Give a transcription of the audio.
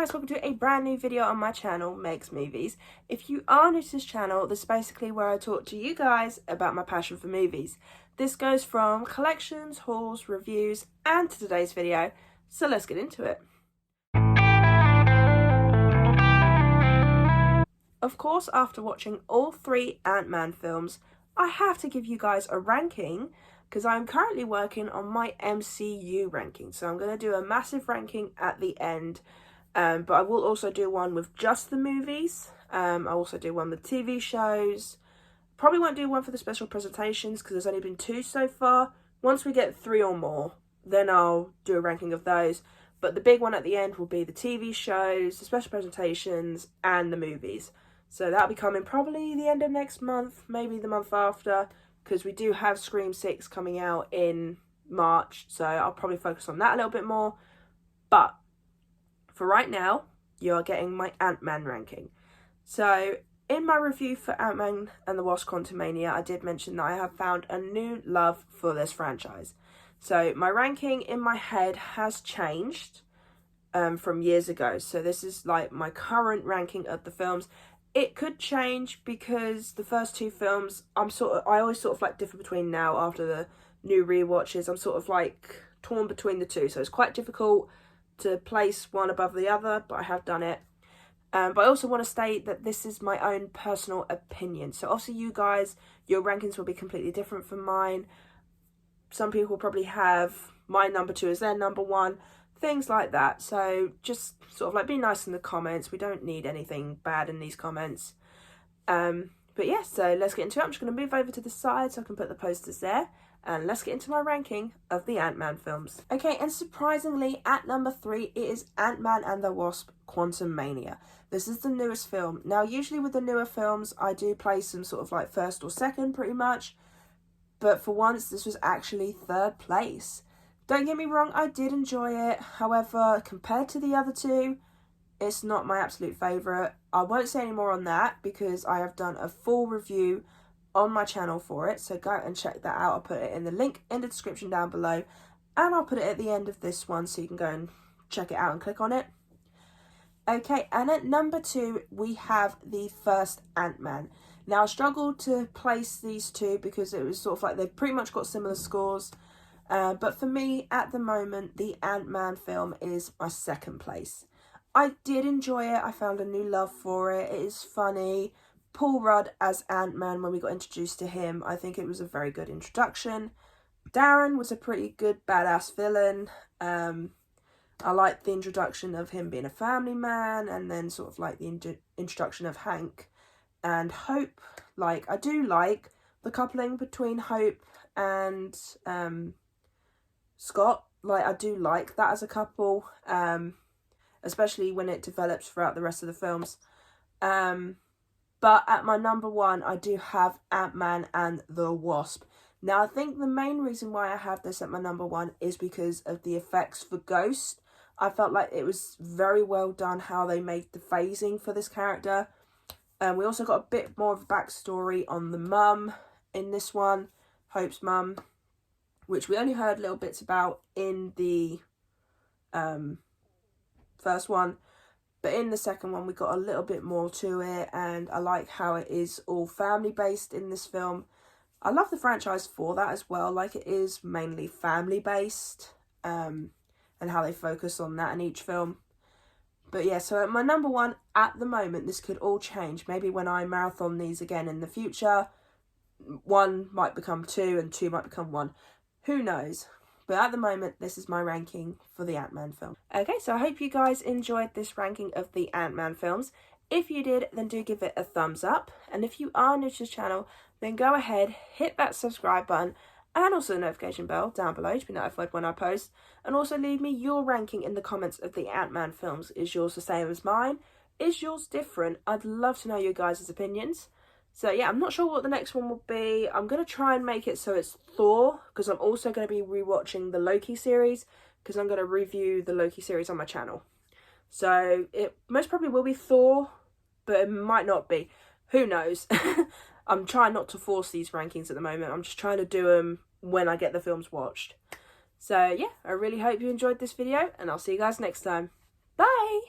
Guys, welcome to a brand new video on my channel, Meg's Movies. If you are new to this channel, this is basically where I talk to you guys about my passion for movies. This goes from collections, hauls, reviews, and to today's video, so let's get into it. Of course, after watching all three Ant-Man films, I have to give you guys a ranking because I'm currently working on my MCU ranking. So I'm going to do a massive ranking at the end. But I will also do one with just the movies. I'll also do one with TV shows. Probably won't do one for the special presentations because there's only been 2 so far. Once we get 3 or more, then I'll do a ranking of those. But the big one at the end will be the TV shows, the special presentations, and the movies. So that'll be coming probably the end of next month, maybe the month after, because we do have Scream 6 coming out in March. So I'll probably focus on that a little bit more. But for right now, you are getting my Ant-Man ranking. So in my review for Ant-Man and the Wasp: Quantumania, I did mention that I have found a new love for this franchise. So my ranking in my head has changed from years ago. So this is like my current ranking of the films. It could change because the first 2 films, I always sort of like differ between now after the new rewatches. I'm sort of like torn between the 2. So it's quite difficult to place one above the other, but I have done it. But I also want to state that this is my own personal opinion. So obviously you guys, your rankings will be completely different from mine. Some people will probably have my number 2 as their number 1, things like that. So just sort of like be nice in the comments. We don't need anything bad in these comments. But yeah, so let's get into it. I'm just going to move over to the side so I can put the posters there. And let's get into my ranking of the Ant-Man films. Okay, and surprisingly, at number 3, it is Ant-Man and the Wasp: Quantumania. This is the newest film. Now, usually with the newer films, I do place them sort of like first or second, pretty much. But for once, this was actually 3rd place. Don't get me wrong, I did enjoy it. However, compared to the other 2, it's not my absolute favourite. I won't say any more on that because I have done a full review on my channel for it, so go and check that out. I'll put it in the link in the description down below, and I'll put it at the end of this one so you can go and check it out and click on it. Okay, and at number 2 we have the first Ant-Man. Now I struggled to place these 2 because it was sort of like they've pretty much got similar scores, but for me at the moment the Ant-Man film is my 2nd place. I did enjoy it. I found a new love for it. It is funny. Paul Rudd as Ant-Man, when we got introduced to him, I think it was a very good introduction. Darren was a pretty good badass villain. I liked the introduction of him being a family man, and then sort of like the introduction of Hank and Hope. Like, I do like the coupling between Hope and Scott. Like, I do like that as a couple, especially when it develops throughout the rest of the films. But at my number 1, I do have Ant-Man and the Wasp. Now, I think the main reason why I have this at my number 1 is because of the effects for Ghost. I felt like it was very well done how they made the phasing for this character. We also got a bit more of a backstory on the mum in this one, Hope's mum, which we only heard little bits about in the first one. But in the second one, we got a little bit more to it, and I like how it is all family-based in this film. I love the franchise for that as well, like it is mainly family-based, and how they focus on that in each film. But yeah, so at my number 1, at the moment, this could all change. Maybe when I marathon these again in the future, 1 might become 2 and 2 might become 1. Who knows? But at the moment, this is my ranking for the Ant-Man film. Okay, so I hope you guys enjoyed this ranking of the Ant-Man films. If you did, then do give it a thumbs up. And if you are new to this channel, then go ahead, hit that subscribe button and also the notification bell down below to be notified when I post. And also leave me your ranking in the comments of the Ant-Man films. Is yours the same as mine? Is yours different? I'd love to know your guys' opinions. So yeah, I'm not sure what the next one will be. I'm going to try and make it so it's Thor, because I'm also going to be rewatching the Loki series, because I'm going to review the Loki series on my channel. So it most probably will be Thor, but it might not be. Who knows? I'm trying not to force these rankings at the moment. I'm just trying to do them when I get the films watched. So yeah, I really hope you enjoyed this video, and I'll see you guys next time. Bye!